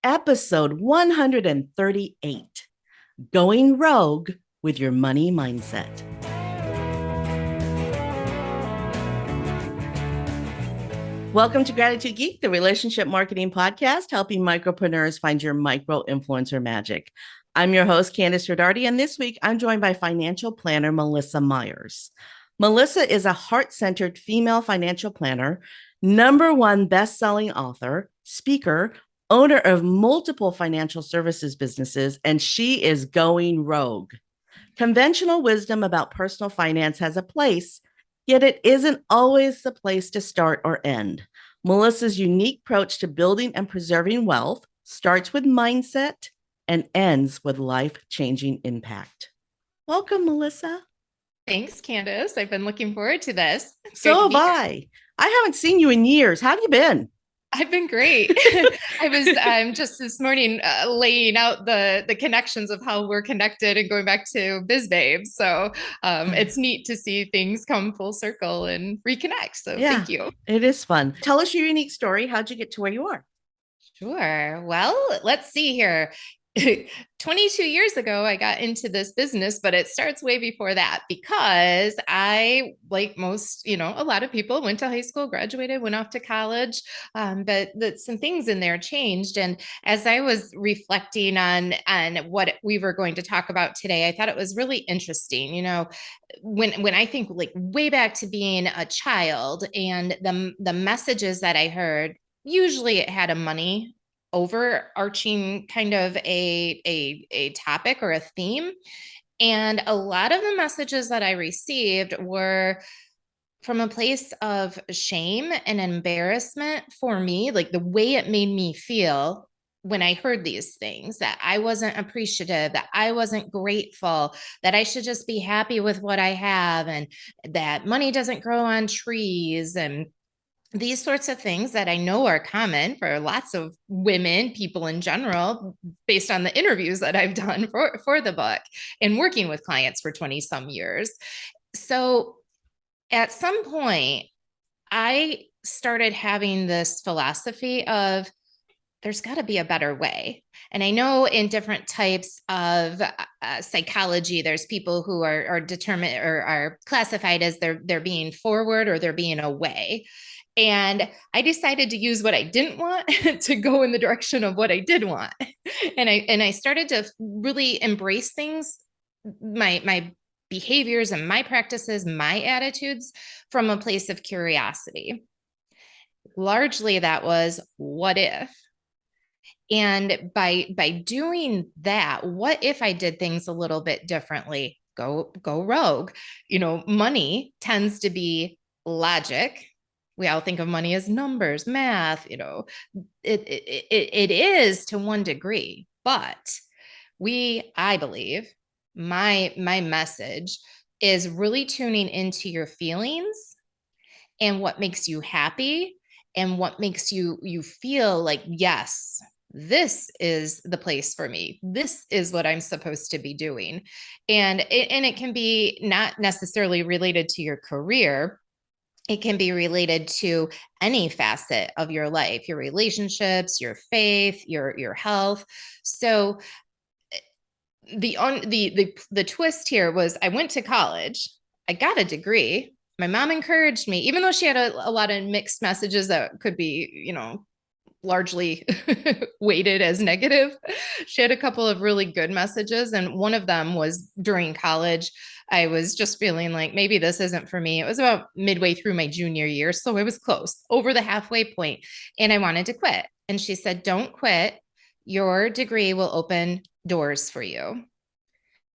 episode 138, Going Rogue with Your Money Mindset. Welcome to Gratitude Geek, the relationship marketing podcast, helping micropreneurs find your micro influencer magic. I'm your host, Kandas Rodarte, and this week I'm joined by financial planner Melissa Myers. Melissa is a heart-centered female financial planner, #1 best-selling author, speaker, owner of multiple financial services businesses, and she is going rogue. Conventional wisdom about personal finance has a place, yet it isn't always the place to start or end. Melissa's unique approach to building and preserving wealth starts with mindset and ends with life-changing impact. Welcome, Melissa. Thanks, Candace. I've been looking forward to this. It's great So to have be here. I haven't seen you in years. How have you been? I've been great. I was just this morning laying out the connections of how we're connected and going back to BizBabe. So it's neat to see things come full circle and reconnect. So Yeah, thank you. it is fun. Tell us your unique story. How'd you get to where you are? Sure. Well, let's see here. 22 years ago, I got into this business, but it starts way before that because I, like most, a lot of people, went to high school, graduated, went off to college, but some things in there changed. And as I was reflecting on what we were going to talk about today, I thought it was really interesting. When I think like way back to being a child and the messages that I heard, usually it had a money overarching kind of a topic or a theme. And a lot of the messages that I received were from a place of shame and embarrassment for me, like the way it made me feel when I heard these things, that I wasn't appreciative, that I wasn't grateful, that I should just be happy with what I have, and that money doesn't grow on trees, and these sorts of things that I know are common for lots of women, people in general, based on the interviews that I've done for the book and working with clients for 20 some years. So at some point, I started having this philosophy of there's got to be a better way. And I know in different types of psychology, there's people who are determined or are classified as they're being forward or they're being away. And I decided to use what I didn't want to go in the direction of what I did want. And I started to really embrace things, my behaviors and my practices, my attitudes from a place of curiosity. Largely that was what if. And by doing that, what if I did things a little bit differently? Go rogue. Money tends to be logic. We all think of money as numbers, math. It is to one degree, but I believe, my message is really tuning into your feelings and what makes you happy and what makes you feel like, yes, this is the place for me. This is what I'm supposed to be doing. And it can be not necessarily related to your career. It can be related to any facet of your life, your relationships, your faith, your health. So the twist here was I went to college, I got a degree. My mom encouraged me, even though she had a lot of mixed messages that could be, largely weighted as negative. She had a couple of really good messages. And one of them was during college, I was just feeling like maybe this isn't for me. It was about midway through my junior year. So it was close, over the halfway point, and I wanted to quit. And she said, don't quit. Your degree will open doors for you.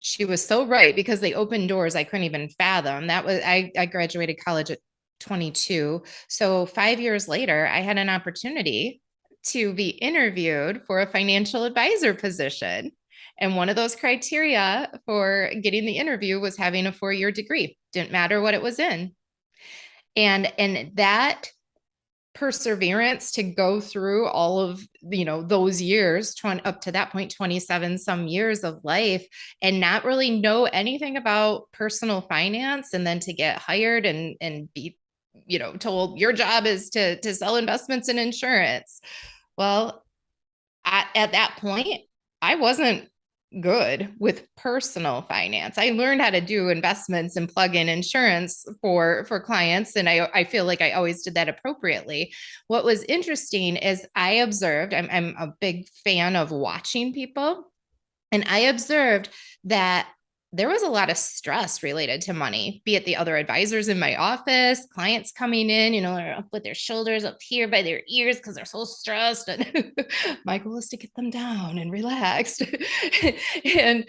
She was so right, because they opened doors I couldn't even fathom. I graduated college at 22. So 5 years later, I had an opportunity to be interviewed for a financial advisor position. And one of those criteria for getting the interview was having a 4-year degree. Didn't matter what it was in. And that perseverance to go through all of those years, up to that point, 27 some years of life, and not really know anything about personal finance, and then to get hired and be told your job is to sell investments and insurance. Well, At that point, I wasn't good with personal finance. I learned how to do investments and plug in insurance for clients, and I feel like I always did that appropriately. What was interesting is I observed, I'm a big fan of watching people, and I observed that there was a lot of stress related to money, be it the other advisors in my office, clients coming in, they're up with their shoulders up here by their ears because they're so stressed. And my goal is to get them down and relaxed. And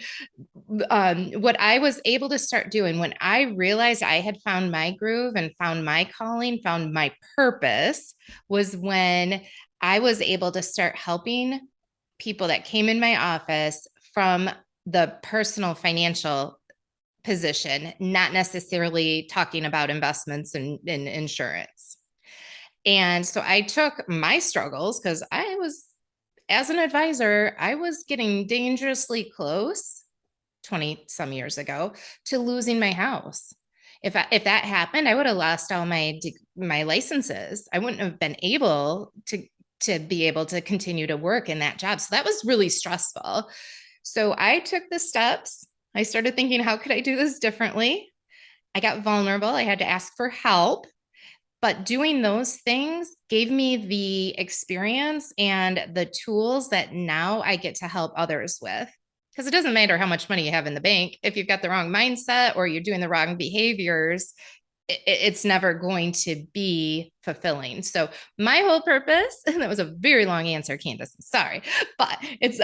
what I was able to start doing when I realized I had found my groove and found my calling, found my purpose, was when I was able to start helping people that came in my office from the personal financial position, not necessarily talking about investments and insurance. And so I took my struggles because as an advisor, I was getting dangerously close 20 some years ago to losing my house. If that happened, I would have lost all my licenses. I wouldn't have been able to be able to continue to work in that job. So that was really stressful. So I took the steps. I started thinking, how could I do this differently? I got vulnerable. I had to ask for help. But doing those things gave me the experience and the tools that now I get to help others with. Because it doesn't matter how much money you have in the bank. If you've got the wrong mindset or you're doing the wrong behaviors, it's never going to be fulfilling. So my whole purpose, and that was a very long answer, Candace, I'm sorry, but it's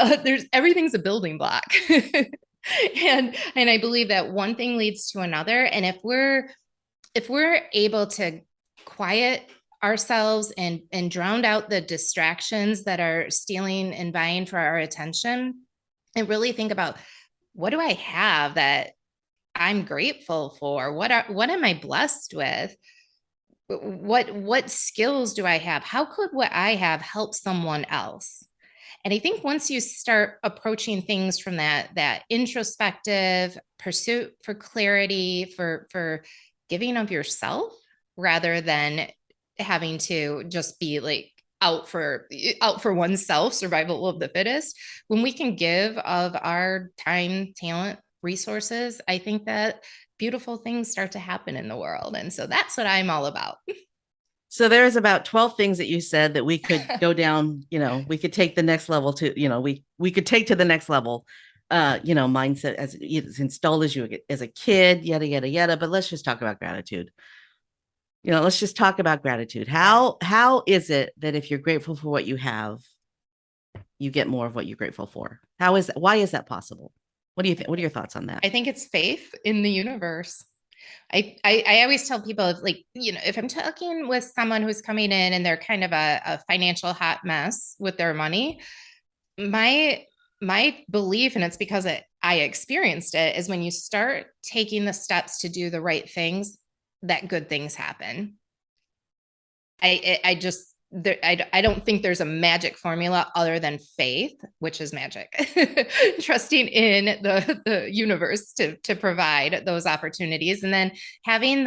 everything's a building block. And I believe that one thing leads to another. And if we're able to quiet ourselves and drown out the distractions that are stealing and vying for our attention, and really think about, what do I have that I'm grateful for? What am I blessed with? What skills do I have? How could what I have help someone else? And I think once you start approaching things from that introspective pursuit for clarity, for giving of yourself, rather than having to just be like out for oneself, survival of the fittest, when we can give of our time, talent, resources, I think that beautiful things start to happen in the world. And so that's what I'm all about. So there's about 12 things that you said that we could go down, we could take the next level to, we could take to the next level, mindset as it's installed as you as a kid, yada, yada, yada. But let's just talk about gratitude. Let's just talk about gratitude. How is it that if you're grateful for what you have, you get more of what you're grateful for? How is that? Why is that possible? What do you think? What are your thoughts on that? I think it's faith in the universe. I always tell people, if I'm talking with someone who's coming in and they're kind of a financial hot mess with their money, my belief, and it's because I experienced it, is when you start taking the steps to do the right things, that good things happen. I don't think there's a magic formula other than faith, which is magic. Trusting in the universe to provide those opportunities, and then having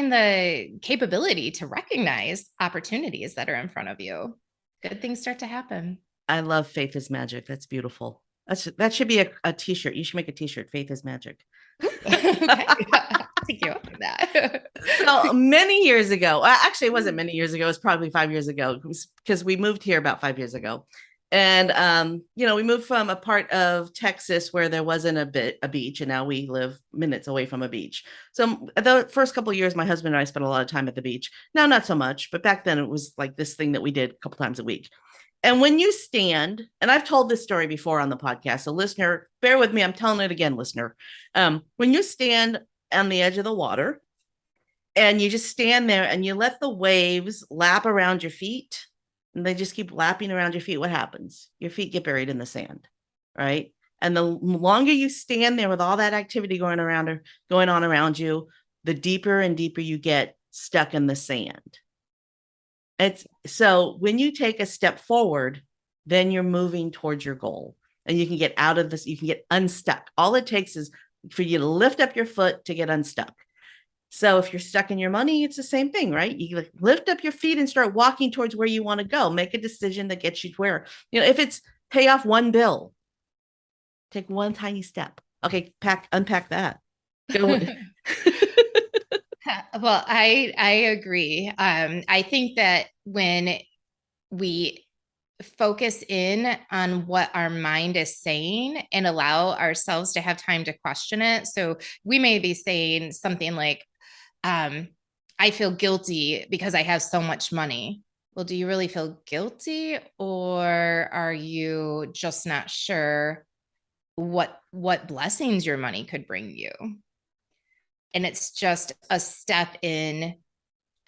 the capability to recognize opportunities that are in front of you. Good things start to happen. I love faith is magic. That's beautiful. That should be a t-shirt. You should make a t-shirt. Faith is magic. Okay. Take you up on that. So many years ago, actually, it wasn't many years ago. It was probably 5 years ago, because we moved here about 5 years ago. And, we moved from a part of Texas where there wasn't a beach, and now we live minutes away from a beach. So the first couple of years, my husband and I spent a lot of time at the beach. Now, not so much, but back then it was like this thing that we did a couple times a week. And when you stand, and I've told this story before on the podcast, so listener, bear with me. I'm telling it again, listener. When you stand on the edge of the water and you just stand there and you let the waves lap around your feet, and they just keep lapping around your feet, what happens? Your feet get buried in the sand, right? And the longer you stand there with all that activity going on around you, the deeper and deeper you get stuck in the sand. So when you take a step forward, then you're moving towards your goal, and you can get out of this. You can get unstuck. All it takes is for you to lift up your foot to get unstuck. So if you're stuck in your money, it's the same thing, right? You like lift up your feet and start walking towards where you want to go. Make a decision that gets you to where, if it's pay off one bill, take one tiny step. Okay, unpack that. Go. Well, I agree. I think that when we focus in on what our mind is saying and allow ourselves to have time to question it. So we may be saying something like, I feel guilty because I have so much money. Well, do you really feel guilty, or are you just not sure what blessings your money could bring you? And it's just a step in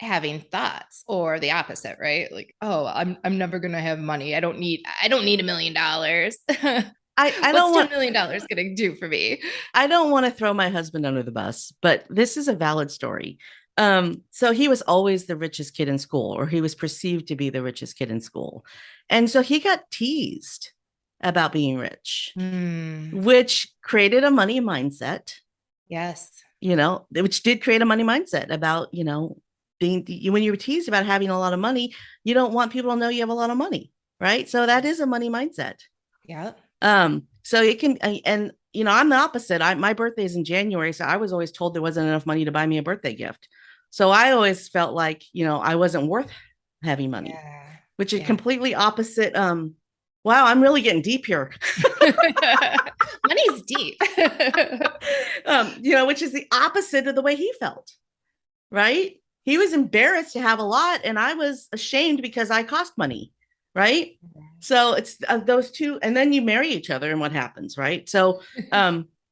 having thoughts, or the opposite, right? Like, oh, I'm never gonna have money. I don't need $1 million. I What's don't $10 want million gonna do for me? I don't want to throw my husband under the bus, but this is a valid story. So he was always the richest kid in school, or he was perceived to be the richest kid in school. And so he got teased about being rich, which created a money mindset, Yes. which did create a money mindset about, being when you were teased about having a lot of money, you don't want people to know you have a lot of money, right? So that is a money mindset. Yeah. So it can, and I'm the opposite. My birthday is in January, so I was always told there wasn't enough money to buy me a birthday gift. So I always felt like, I wasn't worth having money, Yeah. which is Yeah. completely opposite. Wow, I'm really getting deep here. Money's deep. Which is the opposite of the way he felt, right? He was embarrassed to have a lot, and I was ashamed because I cost money, right? So it's those two, and then you marry each other, and what happens, right? So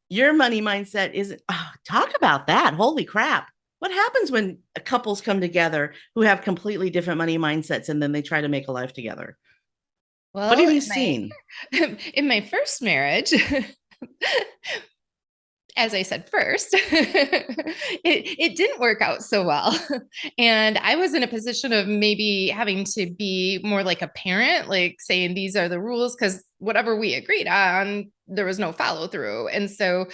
your money mindset isn't. Talk about that. Holy crap! What happens when couples come together who have completely different money mindsets, and then they try to make a life together? What Well, have you seen? in my first marriage, as I said first, it didn't work out so well. And I was in a position of maybe having to be more like a parent, like saying these are the rules, because whatever we agreed on, there was no follow through. And so,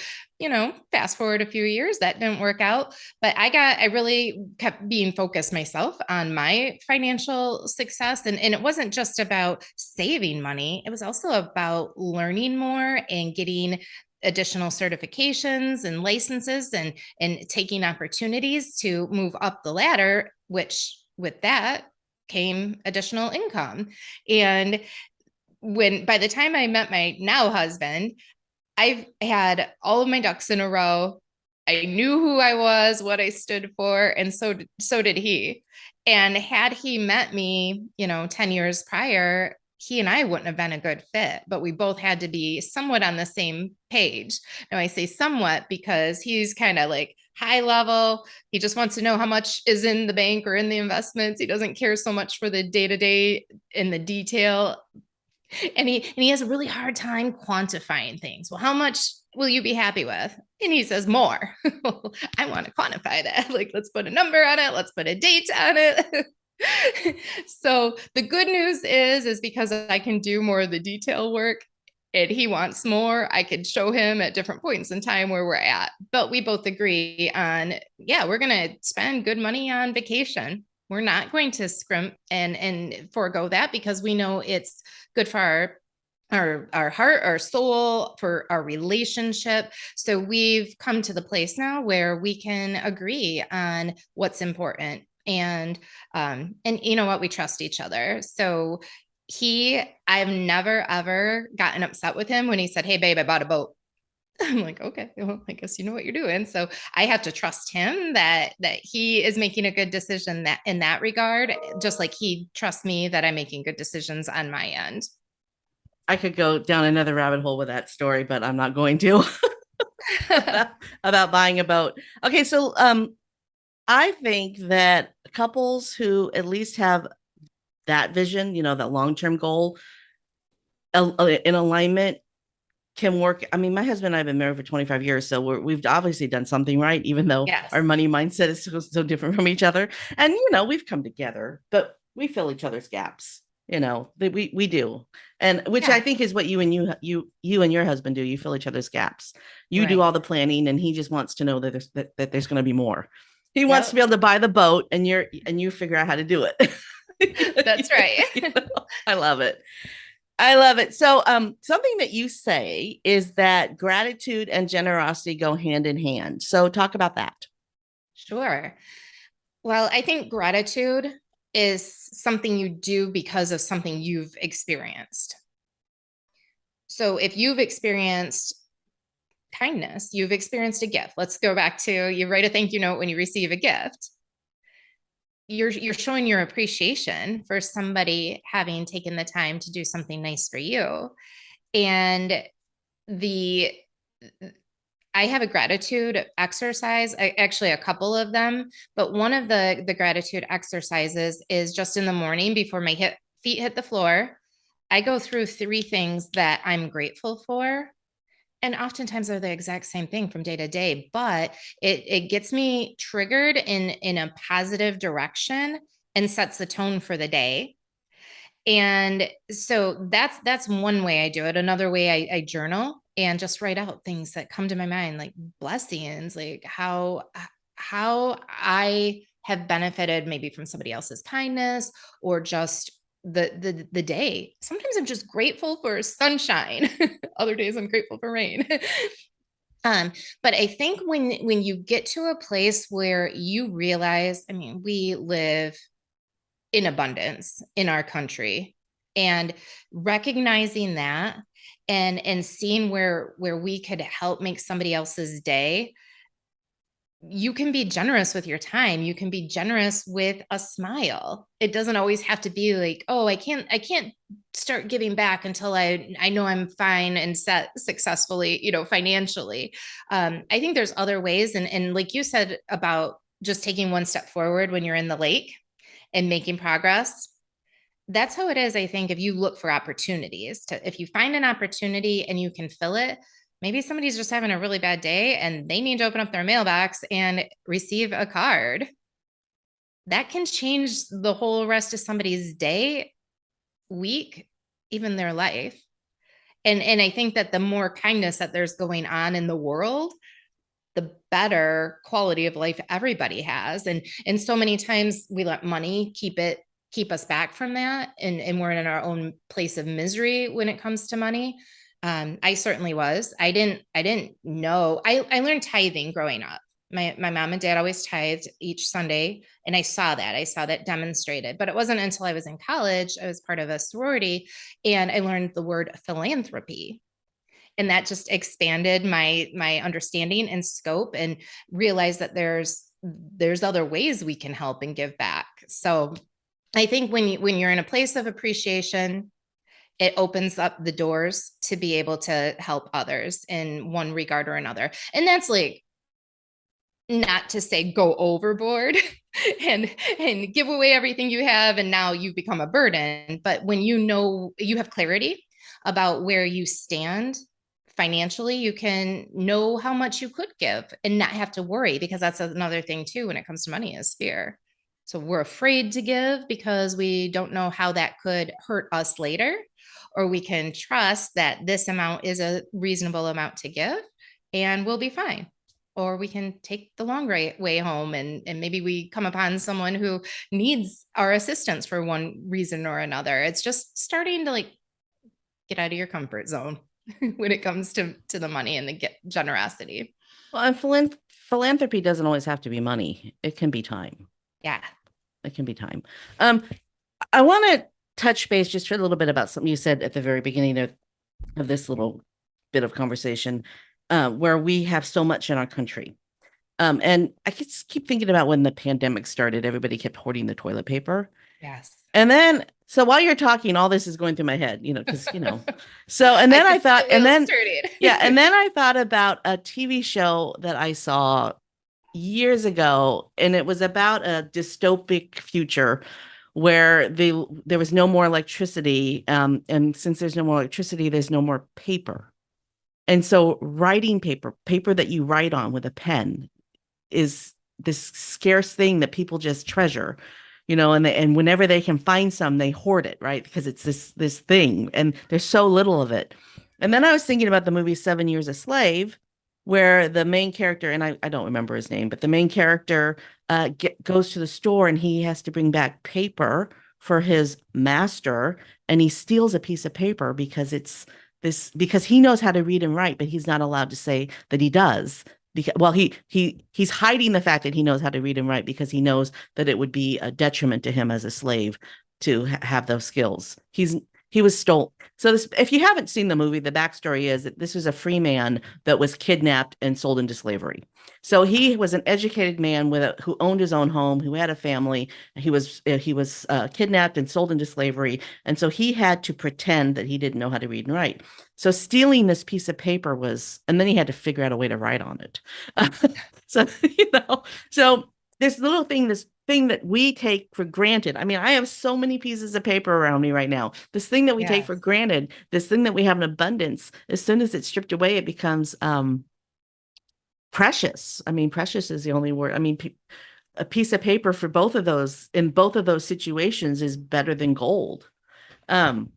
fast forward a few years, that didn't work out. But I really kept being focused myself on my financial success. And it wasn't just about saving money, it was also about learning more and getting additional certifications and licenses, and taking opportunities to move up the ladder, which with that came additional income. And by the time I met my now husband, I've had all of my ducks in a row. I knew who I was, what I stood for, and so did he. And had he met me, 10 years prior, he and I wouldn't have been a good fit, but we both had to be somewhat on the same page. Now I say somewhat because he's kind of like high level. He just wants to know how much is in the bank or in the investments. He doesn't care so much for the day-to-day in the detail. And he has a really hard time quantifying things. Well, how much will you be happy with? And he says more. I want to quantify that. Like, let's put a number on it. Let's put a date on it. So the good news is because I can do more of the detail work and he wants more, I could show him at different points in time where we're at. But we both agree on, yeah, we're going to spend good money on vacation. We're not going to scrimp and forego that, because we know it's good for our heart, our soul, for our relationship. So we've come to the place now where we can agree on what's important. And you know what, we trust each other. So I've never ever gotten upset with him when he said, "Hey babe, I bought a boat." I'm like, okay, well, I guess you know what you're doing. So I have to trust him that he is making a good decision that in that regard, just like he trusts me that I'm making good decisions on my end. I could go down another rabbit hole with that story, but I'm not going to. about buying a boat. Okay, so I think that couples who at least have that vision, that long-term goal in alignment can work. I mean, my husband and I have been married for 25 years, so we've obviously done something right, even though Yes. our money mindset is so different from each other. And, we've come together, but we fill each other's gaps. We do. And which I think is what you and your husband do. You fill each other's gaps. You do all the planning, and he just wants to know that there's going to be more. He wants to Yep. be able to buy the boat, and you figure out how to do it. That's right. I love it. I love it. So, something that you say is that gratitude and generosity go hand in hand. So, talk about that. Sure. Well, I think gratitude is something you do because of something you've experienced. So if you've experienced kindness, you've experienced a gift. Let's go back to you write a thank you note when you receive a gift. You're showing your appreciation for somebody having taken the time to do something nice for you. And the I have a gratitude exercise, actually a couple of them, but one of the gratitude exercises is just in the morning before my feet hit the floor. I go through three things that I'm grateful for. And oftentimes they're the exact same thing from day to day, but it gets me triggered in a positive direction and sets the tone for the day. And so that's one way I do it. Another way I journal and just write out things that come to my mind, like blessings, like how I have benefited maybe from somebody else's kindness or just the day. Sometimes I'm just grateful for sunshine. Other days I'm grateful for rain. Um, but I think when you get to a place where you realize, I mean, we live in abundance in our country, and recognizing that and seeing where we could help make somebody else's day. You can be generous with your time, you can be generous with a smile. It doesn't always have to be like, oh, I can't start giving back until I know I'm fine and set successfully, financially. I think there's other ways, and like you said about just taking one step forward when you're in the lake and making progress. That's how it is. I think if you look for opportunities if you find an opportunity and you can fill it, maybe somebody's just having a really bad day and they need to open up their mailbox and receive a card. That can change the whole rest of somebody's day, week, even their life. And I think that the more kindness that there's going on in the world, the better quality of life everybody has. And so many times we let money keep us back from that, and we're in our own place of misery when it comes to money. I certainly was. I didn't know. I learned tithing growing up. My mom and dad always tithed each Sunday, and I saw that demonstrated. But it wasn't until I was in college, I was part of a sorority, and I learned the word philanthropy, and that just expanded my understanding and scope, and realized that there's other ways we can help and give back. So I think when you're in a place of appreciation, it opens up the doors to be able to help others in one regard or another. And that's like not to say go overboard and give away everything you have and now you've become a burden, but when you have clarity about where you stand financially, you can know how much you could give and not have to worry, because that's another thing too when it comes to money is fear. So we're afraid to give because we don't know how that could hurt us later, or we can trust that this amount is a reasonable amount to give and we'll be fine. Or we can take the long way home, and maybe we come upon someone who needs our assistance for one reason or another. It's just starting to like get out of your comfort zone when it comes to the money and the generosity. Well, and philanthropy doesn't always have to be money. It can be time. Yeah. It can be time. I want to touch base just for a little bit about something you said at the very beginning of this little bit of conversation, where we have so much in our country. And I just keep thinking about when the pandemic started, everybody kept hoarding the toilet paper. Yes. And then, so while you're talking, all this is going through my head, because, so, and then I thought, and then, yeah, and then I thought about a TV show that I saw years ago, and it was about a dystopic future where there was no more electricity. And since there's no more electricity, there's no more paper. And so writing paper that you write on with a pen is this scarce thing that people just treasure, and whenever they can find some, they hoard it, right? Because it's this thing, and there's so little of it. And then I was thinking about the movie 7 Years a Slave, where the main character, and I don't remember his name, but the main character goes to the store and he has to bring back paper for his master, and he steals a piece of paper because it's this because he knows how to read and write, but he's not allowed to say that he does. Because, well, he's hiding the fact that he knows how to read and write because he knows that it would be a detriment to him as a slave to have those skills. He was stolen. So this, if you haven't seen the movie, the backstory is that this was a free man that was kidnapped and sold into slavery. So he was an educated man who owned his own home, who had a family. He was kidnapped and sold into slavery, and so he had to pretend that he didn't know how to read and write. So stealing this piece of paper was, and then he had to figure out a way to write on it. So so this thing that we take for granted. I mean, I have so many pieces of paper around me right now. This thing that we take Yes. for granted, this thing that we have in abundance, as soon as it's stripped away, it becomes precious. I mean, precious is the only word. I mean, a piece of paper for both of those in both of those situations is better than gold. Um,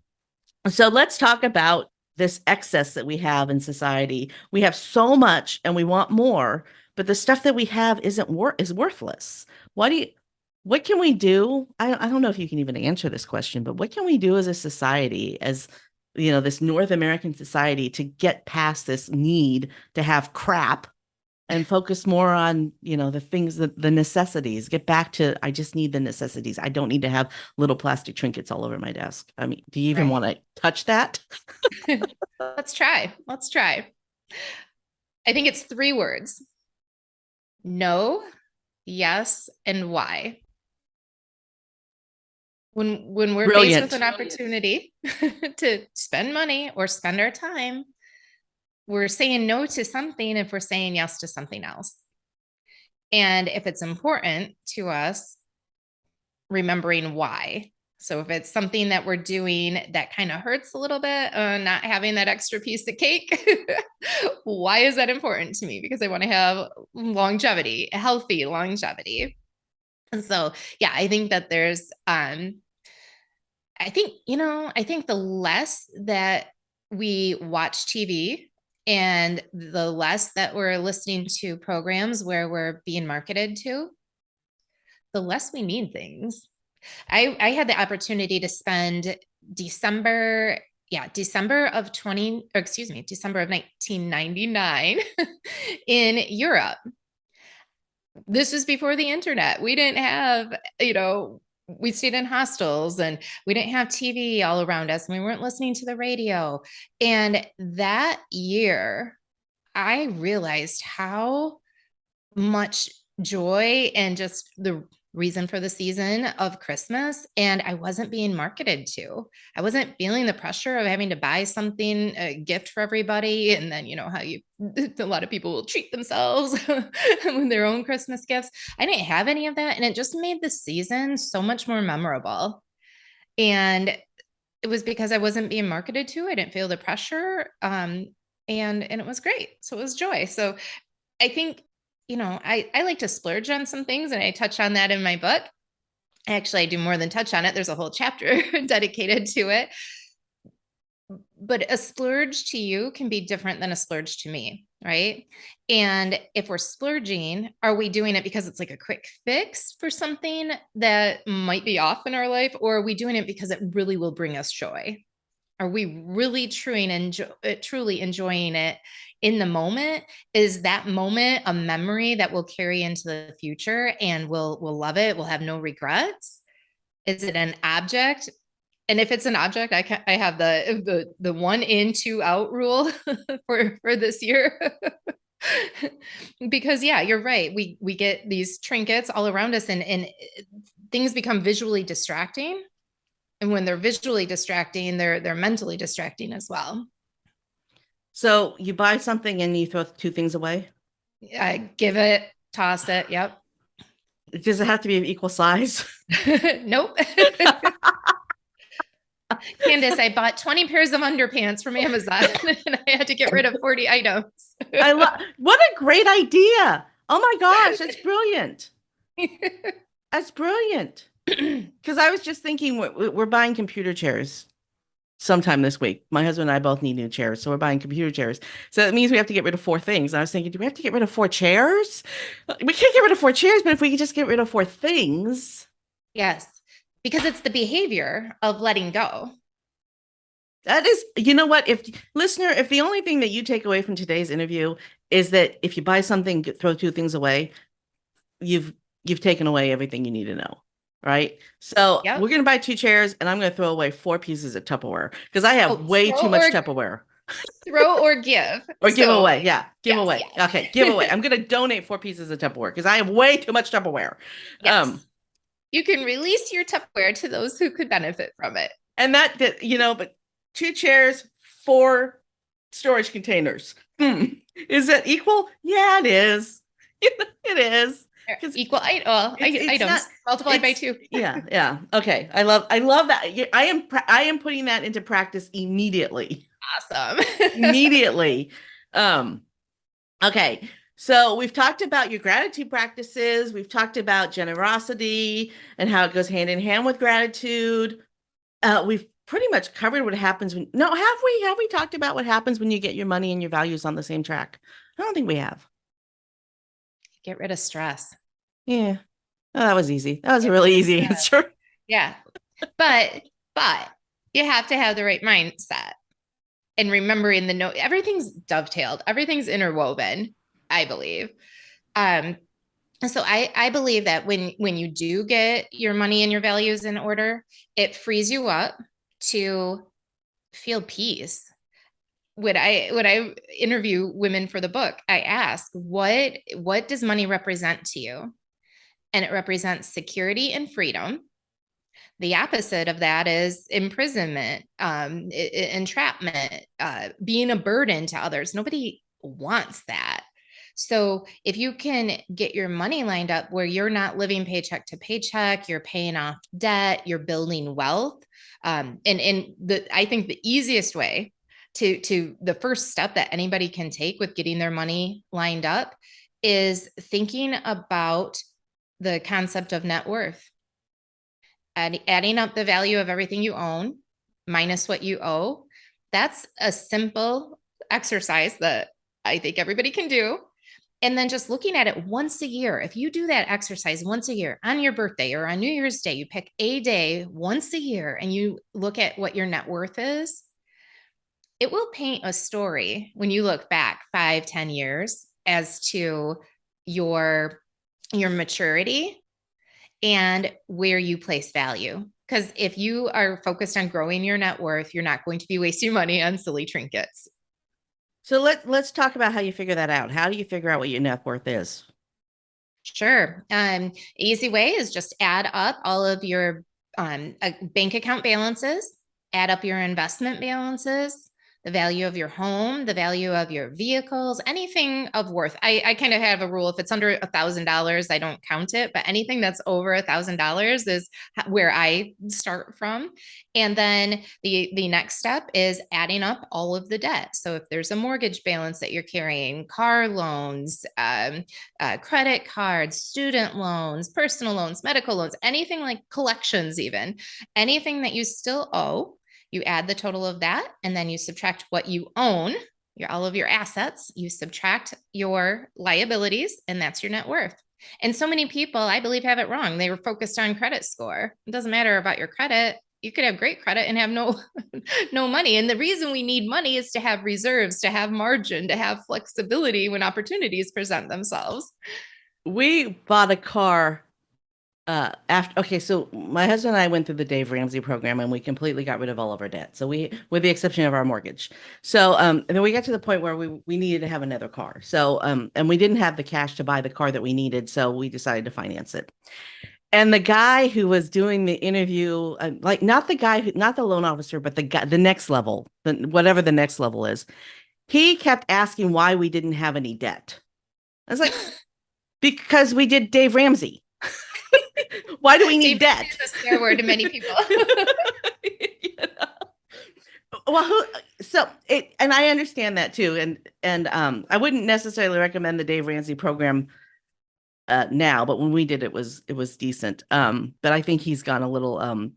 so let's talk about this excess that we have in society. We have so much and we want more, but the stuff that we have is worthless. What can we do? I don't know if you can even answer this question, but what can we do as a society, as this North American society, to get past this need to have crap and focus more on, the things, the necessities, get back to, I just need the necessities. I don't need to have little plastic trinkets all over my desk. I mean, do you even want Right. to touch that? Let's try. Let's try. I think it's 3 words: no, yes, and why. When we're faced with Brilliant. an opportunity to spend money or spend our time, we're saying no to something if we're saying yes to something else. And if it's important to us, remembering why. So if it's something that we're doing that kind of hurts a little bit, not having that extra piece of cake, why is that important to me? Because I want to have longevity, healthy longevity. And so, yeah, I think that I think the less that we watch TV and the less that we're listening to programs where we're being marketed to, the less we need things. I had the opportunity to spend December, December of 1999 in Europe. This was before the internet. We didn't have, we stayed in hostels and we didn't have TV all around us. And we weren't listening to the radio. And that year, I realized how much joy and just the reason for the season of Christmas. And I wasn't being marketed to. I wasn't feeling the pressure of having to buy something, a gift for everybody. And then, how a lot of people will treat themselves with their own Christmas gifts. I didn't have any of that. And it just made the season so much more memorable. And it was because I wasn't being marketed to. I didn't feel the pressure. And it was great. So it was joy. So I think, I like to splurge on some things, and I touch on that in my book. Actually, I do more than touch on it. There's a whole chapter dedicated to it. But a splurge to you can be different than a splurge to me, right? And if we're splurging, are we doing it because it's like a quick fix for something that might be off in our life, or are we doing it because it really will bring us joy? Are we really truly enjoying it in the moment? Is that moment a memory that will carry into the future and we'll love it? We'll have no regrets? Is it an object? And if it's an object, I have the 1 in, 2 out rule for this year. Because yeah, you're right. We get these trinkets all around us, and things become visually distracting. And when they're visually distracting, they're mentally distracting as well. So you buy something and you throw 2 things away? I give it, toss it. Yep. Does it have to be of equal size? Nope. Candace, I bought 20 pairs of underpants from Amazon and I had to get rid of 40 items. What a great idea. Oh my gosh, that's brilliant. That's brilliant. Because I was just thinking we're buying computer chairs. sometime this week. My husband and I both need new chairs, so we're buying computer chairs. So that means we have to get rid of 4 things. And I was thinking, do we have to get rid of 4 chairs? We can't get rid of 4 chairs, but if we could just get rid of 4 things. Yes, because it's the behavior of letting go. That is, you know what? If listener, if the only thing that you take away from today's interview is that if you buy something, throw 2 things away, you've taken away everything you need to know. Right. So Yep. we're going to buy 2 chairs and I'm going to throw away 4 pieces of Tupperware because I have Oh, way too much Tupperware. throw or give. Or give So away. Yeah. Give yes, away. yes. Okay. Give away. I'm going to donate 4 pieces of Tupperware because I have way too much Tupperware. Yes. You can release your Tupperware to those who could benefit from it. And that, but 2 chairs, 4 storage containers. Is that equal? Yeah, it is. It is. Equal items not, multiplied by 2. Yeah, yeah. Okay. I love that. I am putting that into practice immediately. Awesome. Immediately. Okay. So we've talked about your gratitude practices. We've talked about generosity and how it goes hand in hand with gratitude. We've pretty much covered what happens when, no, have we talked about what happens when you get your money and your values on the same track? I don't think we have. Get rid of stress. Yeah. Oh, that was easy. That was a really easy answer. Yeah. But you have to have the right mindset and remembering the note, everything's dovetailed, everything's interwoven, I believe. So I believe that when you do get your money and your values in order, it frees you up to feel peace. When I interview women for the book, I ask, what does money represent to you? And it represents security and freedom. The opposite of that is imprisonment, entrapment, being a burden to others. Nobody wants that. So if you can get your money lined up where you're not living paycheck to paycheck, you're paying off debt, you're building wealth. I think the easiest way to the first step that anybody can take with getting their money lined up is thinking about the concept of net worth. Adding up the value of everything you own minus what you owe. That's a simple exercise that I think everybody can do. And then just looking at it once a year. If you do that exercise once a year on your birthday or on New Year's Day, you pick a day once a year and you look at what your net worth is, it will paint a story when you look back 5-10 years as to your maturity and where you place value. Because if you are focused on growing your net worth, you're not going to be wasting money on silly trinkets. So let's talk about how you figure that out. How do you figure out what your net worth is? Sure. Easy way is just add up all of your bank account balances, add up your investment balances, the value of your home, the value of your vehicles, anything of worth. I kind of have a rule. If it's under $1,000, I don't count it, but anything that's over $1,000 is where I start from. And then the next step is adding up all of the debt. So if there's a mortgage balance that you're carrying, car loans, credit cards, student loans, personal loans, medical loans, anything like collections, even anything that you still owe, you add the total of that, and then you subtract what you own, all of your assets, you subtract your liabilities, and that's your net worth. And so many people, I believe, have it wrong. They were focused on credit score. It doesn't matter about your credit. You could have great credit and have no money. And the reason we need money is to have reserves, to have margin, to have flexibility when opportunities present themselves. We bought a car so my husband and I went through the Dave Ramsey program and we completely got rid of all of our debt. So with the exception of our mortgage. So, and then we got to the point where we needed to have another car. So, and we didn't have the cash to buy the car that we needed. So we decided to finance it. And the guy who was doing the interview, not the loan officer, but the guy, the next level, whatever the next level is, he kept asking why we didn't have any debt. I was like, because we did Dave Ramsey. Why do we need debt? It's a swear word to many people. Well, and I understand that too, and I wouldn't necessarily recommend the Dave Ramsey program now, but when we did it was decent. But I think he's gone a little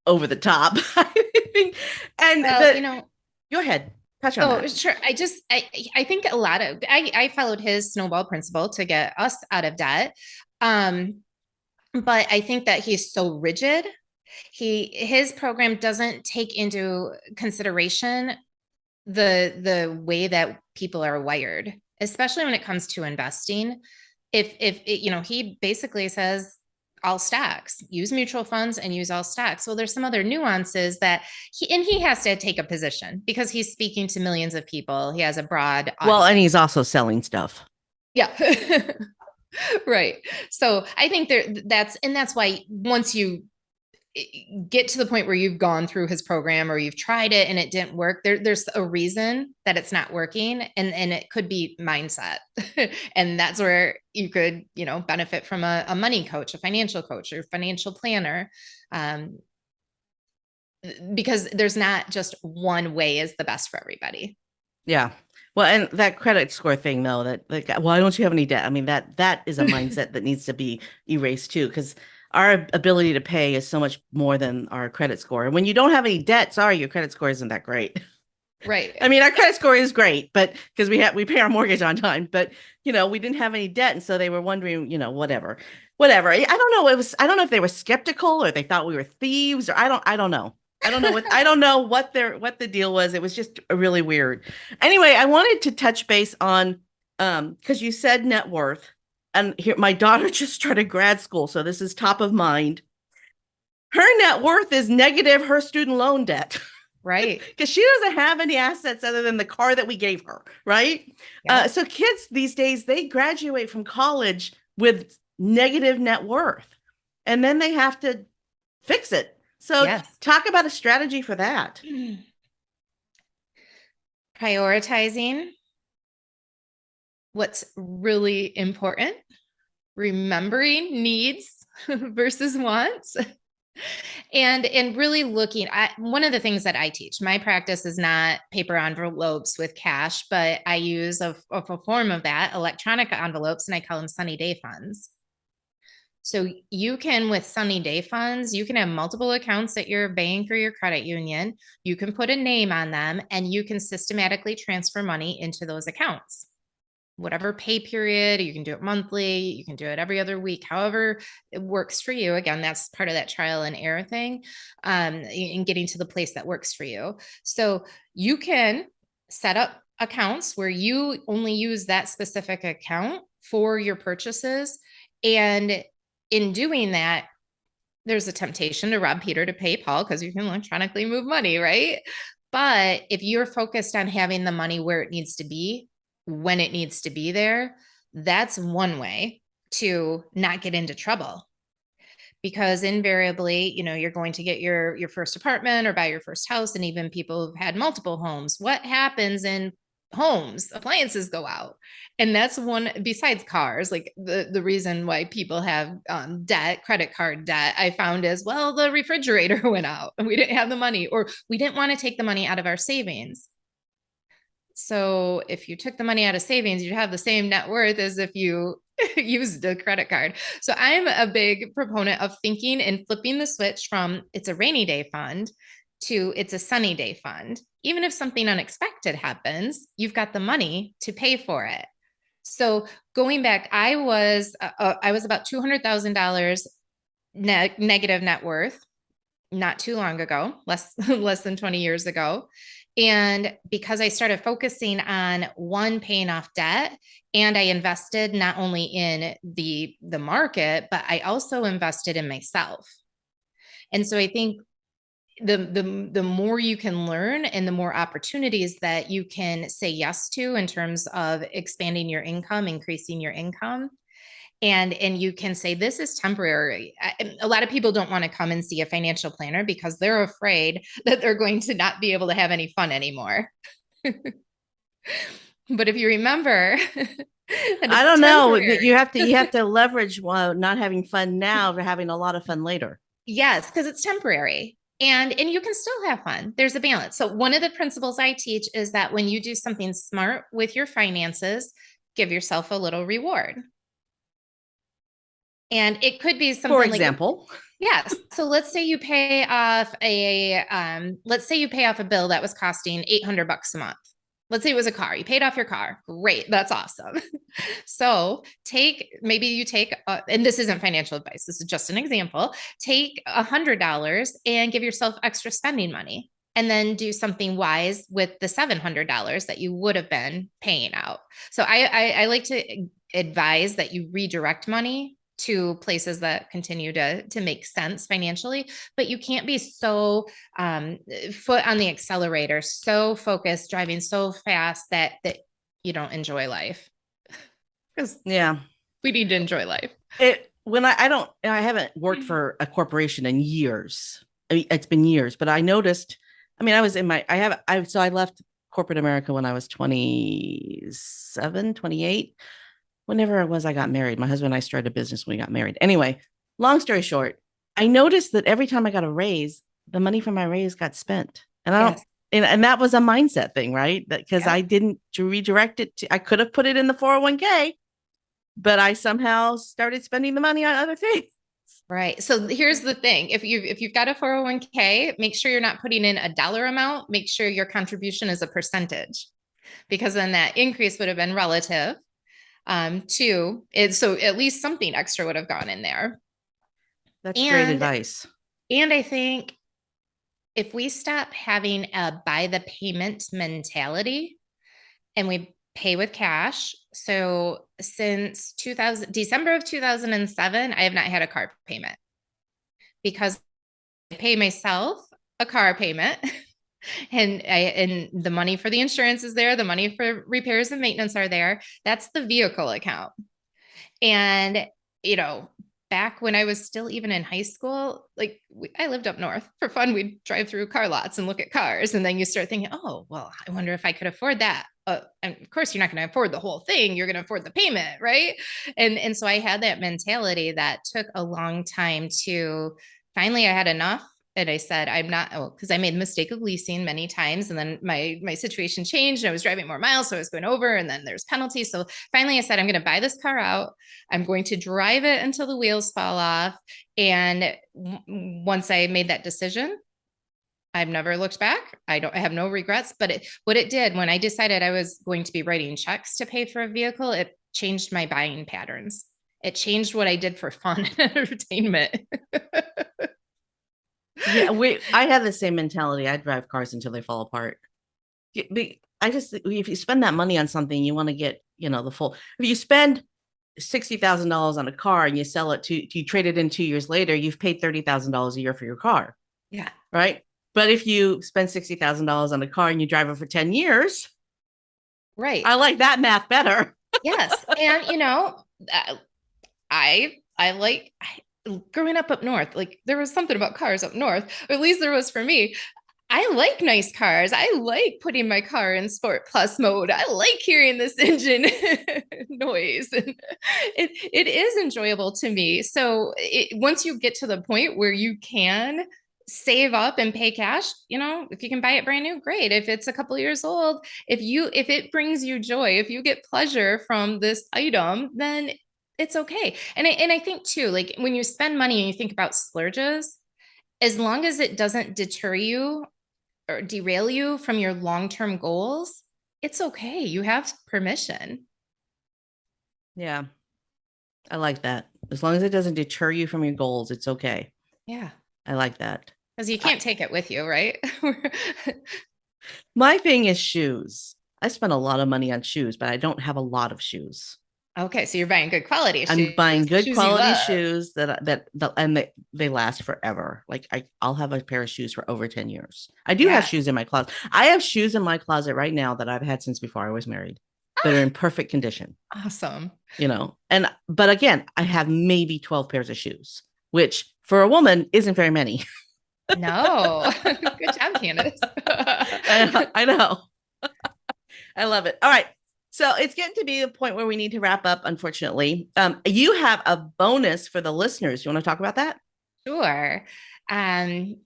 over the top. I think, and Well, go ahead, touch on oh, that. sure. I think a lot of, I followed his snowball principle to get us out of debt. Um, but I think that he's so rigid. His program doesn't take into consideration the way that people are wired, especially when it comes to investing. If it, he basically says all stocks, use mutual funds and use all stocks. Well, there's some other nuances that he has to take a position because he's speaking to millions of people. He has a broad Well, and audience. he's also selling stuff. Yeah. Right. So I think that's why once you get to the point where you've gone through his program or you've tried it and it didn't work, there's a reason that it's not working, and it could be mindset. And that's where you could benefit from a money coach, a financial coach, or financial planner, because there's not just one way is the best for everybody. Yeah. Well, and that credit score thing, though, that like, why don't you have any debt? I mean, that is a mindset that needs to be erased too, because our ability to pay is so much more than our credit score. And when you don't have any debt, sorry, your credit score isn't that great. Right. I mean, our credit score is great, but because we pay our mortgage on time, but we didn't have any debt, and so they were wondering, whatever. I don't know. I don't know if they were skeptical or they thought we were thieves, or I don't know. I don't know what the deal was. It was just really weird. Anyway, I wanted to touch base on because you said net worth, and here my daughter just started grad school, so this is top of mind. Her net worth is negative her student loan debt. Right. Because she doesn't have any assets other than the car that we gave her, right? Yep. So kids these days, they graduate from college with negative net worth, and then they have to fix it. So Yes. talk about a strategy for that. Prioritizing what's really important, remembering needs versus wants, and really looking at one of the things that I teach. My practice is not paper envelopes with cash, but I use a form of that, electronic envelopes, and I call them sunny day funds. So you can, with sunny day funds, you can have multiple accounts at your bank or your credit union. You can put a name on them and you can systematically transfer money into those accounts. Whatever pay period, you can do it monthly, you can do it every other week, however it works for you. Again, that's part of that trial and error thing, in getting to the place that works for you. So you can set up accounts where you only use that specific account for your purchases. And in doing that, there's a temptation to rob Peter to pay Paul because you can electronically move money, right? But if you're focused on having the money where it needs to be, when it needs to be there, that's one way to not get into trouble. Because invariably, you're going to get your first apartment or buy your first house, and even people who've had multiple homes. What happens in homes? Appliances go out. And that's one, besides cars, like the reason why people have debt, credit card debt, I found is, well, the refrigerator went out and we didn't have the money, or we didn't want to take the money out of our savings. So if you took the money out of savings, you'd have the same net worth as if you used a credit card. So I'm a big proponent of thinking and flipping the switch from it's a rainy day fund to it's a sunny day fund. Even if something unexpected happens, you've got the money to pay for it. So going back, I was about $200,000 negative net worth not too long ago, less than 20 years ago. And because I started focusing on one, paying off debt, and I invested not only in the market, but I also invested in myself. And so I think the more you can learn and the more opportunities that you can say yes to in terms of expanding your income, increasing your income, and you can say this is temporary. A lot of people don't want to come and see a financial planner because they're afraid that they're going to not be able to have any fun anymore. But if you remember I don't know. You have to leverage not having fun now for having a lot of fun later. Yes, because it's temporary. And you can still have fun. There's a balance. So one of the principles I teach is that when you do something smart with your finances, give yourself a little reward. And it could be something For like, example, yes. So let's say you pay off a bill that was costing $800 a month. Let's say it was a car. You paid off your car. Great. That's awesome. So maybe you take, and this isn't financial advice. This is just an example. Take $100 and give yourself extra spending money, and then do something wise with the $700 that you would have been paying out. So I like to advise that you redirect money to places that continue to make sense financially, but you can't be so foot on the accelerator, so focused, driving so fast that you don't enjoy life. Because yeah, we need to enjoy life. I haven't worked for a corporation in years. I mean, it's been years, but I noticed, I mean, I left corporate America when I was 27, 28. Whenever it was I got married. My husband and I started a business when we got married. Anyway, long story short, I noticed that every time I got a raise, the money from my raise got spent. And I don't, Yes. and that was a mindset thing, right? Because Yep. I didn't redirect it I could have put it in the 401k, but I somehow started spending the money on other things. Right. So here's the thing. If you've got a 401k, make sure you're not putting in a dollar amount. Make sure your contribution is a percentage, because then that increase would have been relative to it. So at least something extra would have gone in there. That's great And advice. and I think if we stop having a by the payment mentality and we pay with cash. So since December of 2007, I have not had a car payment, because I pay myself a car payment and the money for the insurance is there, the money for repairs and maintenance are there. That's the vehicle account. And, you know, back when I was still even in high school, like I lived up north for fun. We'd drive through car lots and look at cars. And then you start thinking, oh, well, I wonder if I could afford that. And of course, you're not going to afford the whole thing. You're going to afford the payment, right? And so I had that mentality that took a long time to finally, I had enough. And I said, I'm not, because I made the mistake of leasing many times. And then my situation changed and I was driving more miles. So I was going over, and then there's penalties. So finally I said, I'm going to buy this car out. I'm going to drive it until the wheels fall off. And once I made that decision, I've never looked back. I have no regrets, but what it did when I decided I was going to be writing checks to pay for a vehicle, it changed my buying patterns. It changed what I did for fun and entertainment. Yeah, I have the same mentality. I drive cars until they fall apart. If you spend that money on something, you want to get, the full. If you spend $60,000 on a car and you sell it you trade it in 2 years later, you've paid $30,000 a year for your car. Yeah. Right. But if you spend $60,000 on a car and you drive it for 10 years, right. I like that math better. Yes. And, growing up north, like there was something about cars up north, or at least there was for me. I like nice cars. I like putting my car in Sport Plus mode. I like hearing this engine noise. And it is enjoyable to me. So once you get to the point where you can save up and pay cash, if you can buy it brand new, great. If it's a couple years old, if it brings you joy, if you get pleasure from this item, then it's okay. And I think too, like when you spend money and you think about splurges, as long as it doesn't deter you or derail you from your long-term goals, it's okay. You have permission. Yeah. I like that. As long as it doesn't deter you from your goals, it's okay. Yeah. I like that. Because you can't take it with you, right? My thing is shoes. I spend a lot of money on shoes, but I don't have a lot of shoes. Okay, so you're buying good quality shoes. I'm buying good shoes quality shoes and they last forever. Like I'll have a pair of shoes for over 10 years. I do have shoes in my closet. I have shoes in my closet right now that I've had since before I was married that are in perfect condition. Awesome. But again, I have maybe 12 pairs of shoes, which for a woman isn't very many. No. Good job, Candace. I know. I love it. All right. So it's getting to be the point where we need to wrap up, unfortunately. You have a bonus for the listeners. You want to talk about that? Sure. And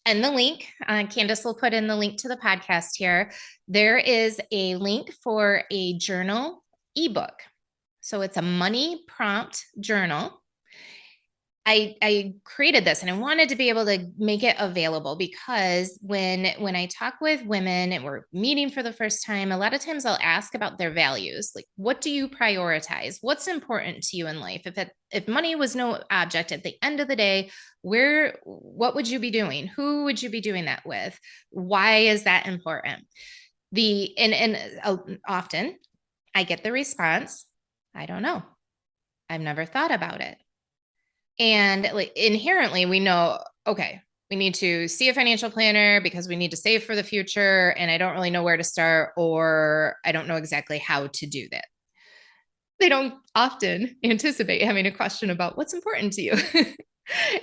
the link, Candace will put in the link to the podcast here. There is a link for a journal ebook. So it's a money prompt journal. I created this and I wanted to be able to make it available because when I talk with women and we're meeting for the first time, a lot of times I'll ask about their values. Like, what do you prioritize? What's important to you in life? If money was no object at the end of the day, what would you be doing? Who would you be doing that with? Why is that important? Often I get the response, I don't know. I've never thought about it. And like inherently, we know, okay, we need to see a financial planner because we need to save for the future. And I don't really know where to start, or I don't know exactly how to do that. They don't often anticipate having a question about what's important to you.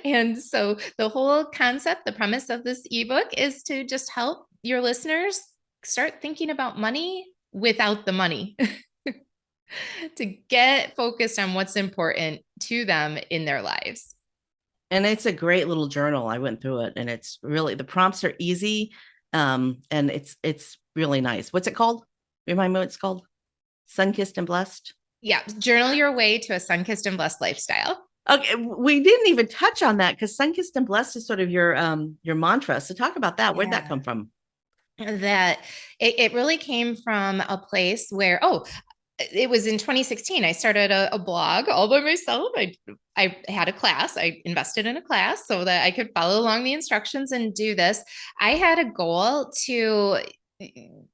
And so the whole concept, the premise of this ebook is to just help your listeners start thinking about money without the money. To get focused on what's important to them in their lives. And it's a great little journal. I went through it, and it's really, the prompts are easy. And it's really nice. What's it called? Remind me what it's called. Sunkissed and Blessed. Yeah, journal your way to a sun-kissed and blessed lifestyle. Okay, we didn't even touch on that because Sunkissed and Blessed is sort of your mantra. So talk about that. Where'd that come from? That it really came from a place where, it was in 2016. I started a blog all by myself. I had a class. I invested in a class so that I could follow along the instructions and do this. I had a goal to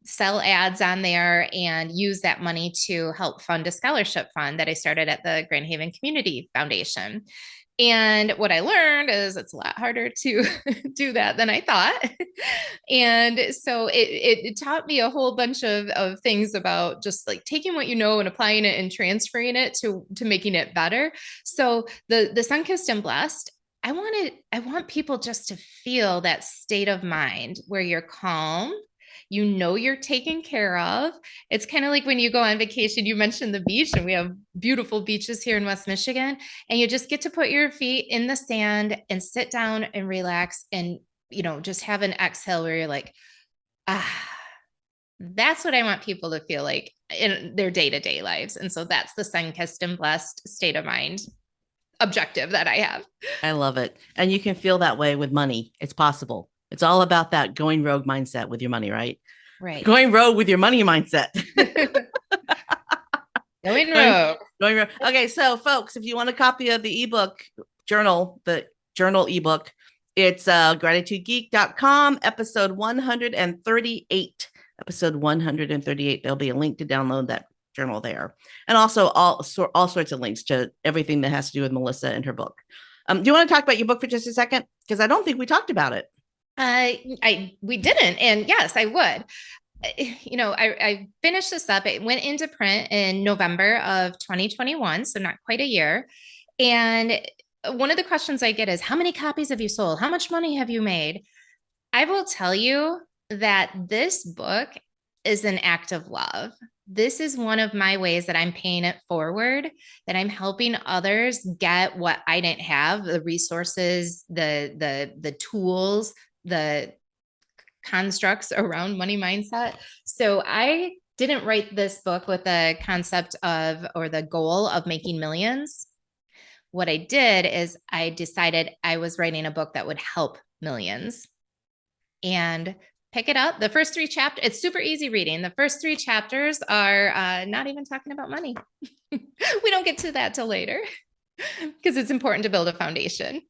sell ads on there and use that money to help fund a scholarship fund that I started at the Grand Haven Community Foundation. And what I learned is it's a lot harder to do that than I thought. And so it taught me a whole bunch of things about just like taking what you know and applying it and transferring it to making it better. So the Sunkissed and Blessed, I want people just to feel that state of mind where you're calm, you know you're taken care of. It's kind of like when you go on vacation, you mentioned the beach, and we have beautiful beaches here in West Michigan, and you just get to put your feet in the sand and sit down and relax and, just have an exhale where you're like, that's what I want people to feel like in their day-to-day lives. And so that's the sun-kissed and blessed state of mind objective that I have. I love it. And you can feel that way with money. It's possible. It's all about that going rogue mindset with your money, right? Right. Going rogue with your money mindset. Going rogue. Going rogue. Okay, so folks, if you want a copy of the ebook journal, the journal ebook, it's gratitudegeek.com, episode 138. Episode 138. There'll be a link to download that journal there. And also all sorts of links to everything that has to do with Melissa and her book. Do you want to talk about your book for just a second? Because I don't think we talked about it. We didn't. And yes, I would. I finished this up. It went into print in November of 2021, so not quite a year. And one of the questions I get is, how many copies have you sold? How much money have you made? I will tell you that this book is an act of love. This is one of my ways that I'm paying it forward, that I'm helping others get what I didn't have, the resources, the tools, the constructs around money mindset. So I didn't write this book with the concept of, or the goal of making millions. What I did is I decided I was writing a book that would help millions. And pick it up. The first 3 chapters, it's super easy reading. The first 3 chapters are not even talking about money. We don't get to that till later because it's important to build a foundation.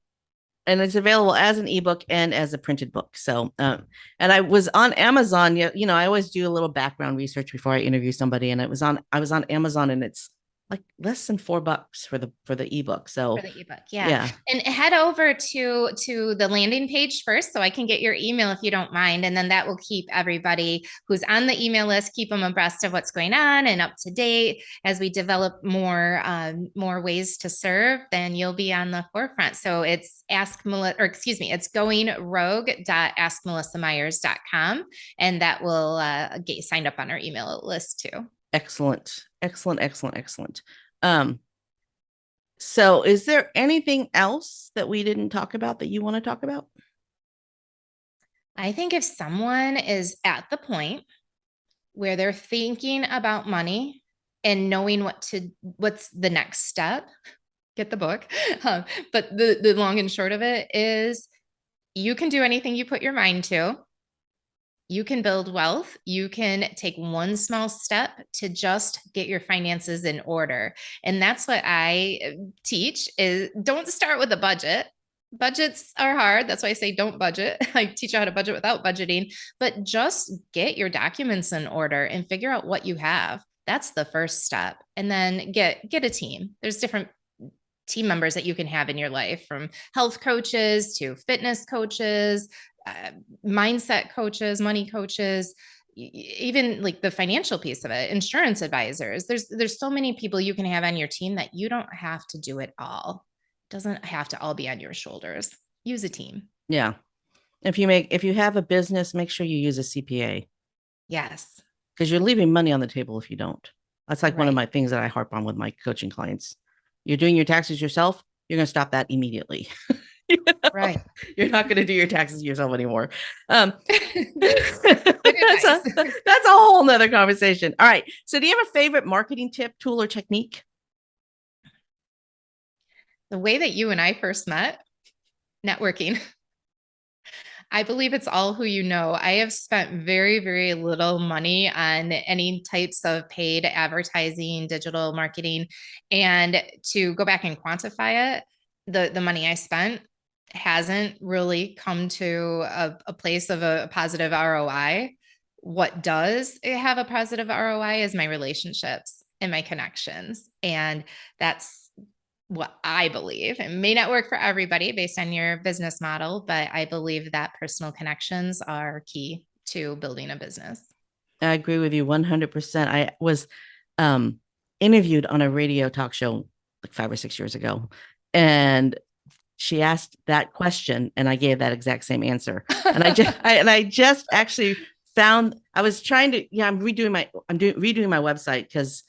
And it's available as an ebook and as a printed book. So, and I was on Amazon. I always do a little background research before I interview somebody, and I was on Amazon, and it's like less than $4 for the ebook. So for the ebook, yeah. And head over to the landing page first, so I can get your email if you don't mind, and then that will keep everybody who's on the email list, keep them abreast of what's going on and up to date. As we develop more ways to serve, then you'll be on the forefront. So it's it's goingrogue.askmelissamyers.com, and that will get you signed up on our email list too. Excellent. So is there anything else that we didn't talk about that you want to talk about? I think if someone is at the point where they're thinking about money and knowing what's the next step, get the book. But the long and short of it is you can do anything you put your mind to. You can build wealth. You can take one small step to just get your finances in order. And that's what I teach is don't start with a budget. Budgets are hard. That's why I say don't budget. I teach you how to budget without budgeting, but just get your documents in order and figure out what you have. That's the first step. And then get a team. There's different team members that you can have in your life, from health coaches to fitness coaches, mindset coaches, money coaches, even like the financial piece of it, insurance advisors. There's so many people you can have on your team that you don't have to do it all. It doesn't have to all be on your shoulders. Use a team. Yeah. If you have a business, make sure you use a CPA, Yes. because you're leaving money on the table if you don't. That's like one of Right. my things that I harp on with my coaching clients. You're doing your taxes yourself, you're going to stop that immediately. You know? Right. You're not going to do your taxes yourself anymore. Good That's advice. a whole nother conversation. All right. So do you have a favorite marketing tip, tool, or technique? The way that you and I first met, networking. I believe it's all who you know. I have spent very, very little money on any types of paid advertising, digital marketing. And to go back and quantify it, the money I spent hasn't really come to a place of a positive ROI. What does have a positive ROI is my relationships and my connections. And that's what I believe. It may not work for everybody based on your business model, but I believe that personal connections are key to building a business. I agree with you 100%. I was interviewed on a radio talk show like 5 or 6 years ago, and she asked that question, and I gave that exact same answer. And I just actually found I was trying to I'm redoing my website because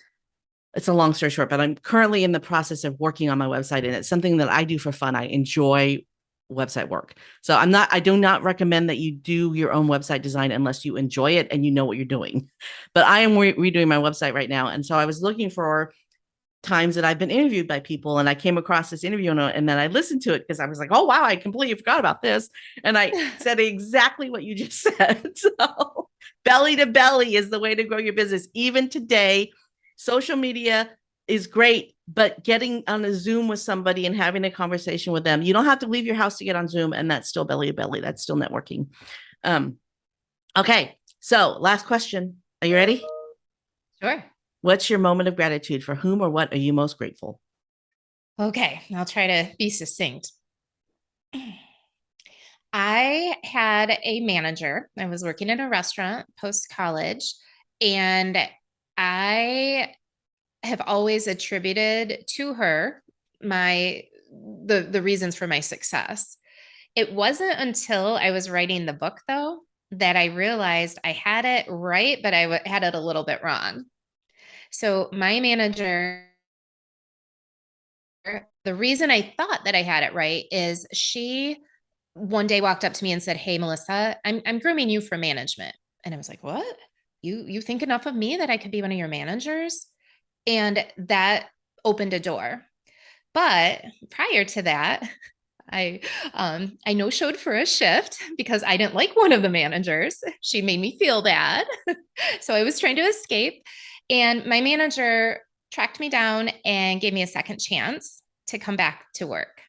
it's a long story short, but I'm currently in the process of working on my website, and it's something that I do for fun. I enjoy website work. So I do not recommend that you do your own website design unless you enjoy it and you know what you're doing. But I am redoing my website right now. And so I was looking for times that I've been interviewed by people, and I came across this interview, and then I listened to it because I was like, oh, wow, I completely forgot about this. And I said exactly what you just said. So belly to belly is the way to grow your business. Even today, social media is great, but getting on a Zoom with somebody and having a conversation with them, you don't have to leave your house to get on Zoom, and that's still belly to belly. That's still networking. Okay. So last question. Are you ready? Sure. What's your moment of gratitude? For whom or what are you most grateful? Okay. I'll try to be succinct. I had a manager. I was working in a restaurant post college, and I have always attributed to her the reasons for my success. It wasn't until I was writing the book, though, that I realized I had it right, but I had it a little bit wrong. So my manager, the reason I thought that I had it right is she one day walked up to me and said, "Hey, Melissa, I'm grooming you for management." And I was like, "What? You think enough of me that I could be one of your managers?" And that opened a door. But prior to that, I no showed for a shift because I didn't like one of the managers. She made me feel bad. So I was trying to escape. And my manager tracked me down and gave me a second chance to come back to work.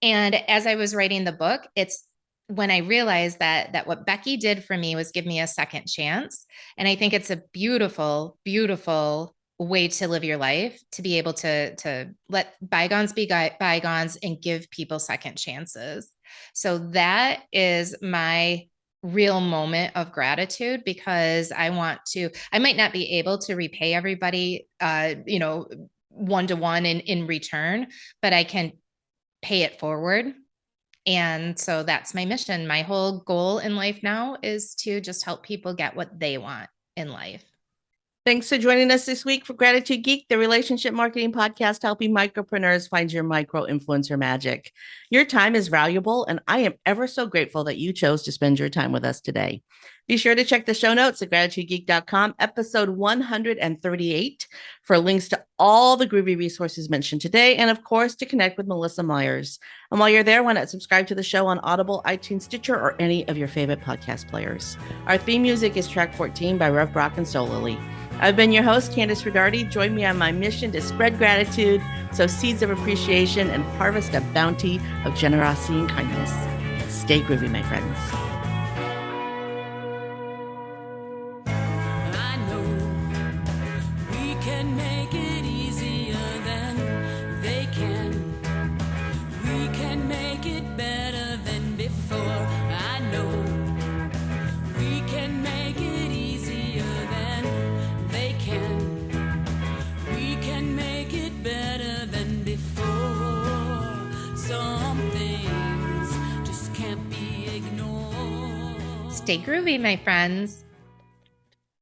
And as I was writing the book, it's when I realized that what Becky did for me was give me a second chance. And I think it's a beautiful, beautiful way to live your life, to be able to let bygones be bygones and give people second chances. So that is my real moment of gratitude, because I might not be able to repay everybody, one-to-one in return, but I can pay it forward. And so that's my mission. My whole goal in life now is to just help people get what they want in life. Thanks for joining us this week for Gratitude Geek, the relationship marketing podcast helping micropreneurs find your micro influencer magic. Your time is valuable, and I am ever so grateful that you chose to spend your time with us today. Be sure to check the show notes at gratitudegeek.com, episode 138, for links to all the groovy resources mentioned today, and of course, to connect with Melissa Myers. And while you're there, why not subscribe to the show on Audible, iTunes, Stitcher, or any of your favorite podcast players. Our theme music is track 14 by Rev Brock and Soul Lily. I've been your host, Kandas Rodarte. Join me on my mission to spread gratitude, sow seeds of appreciation, and harvest a bounty of generosity and kindness. Stay groovy, my friends. I know we can make it easier than they can. We can make it better than before. I know we can make it easier than they can. We can make it better than before. Some things just can't be ignored. Stay groovy, my friends.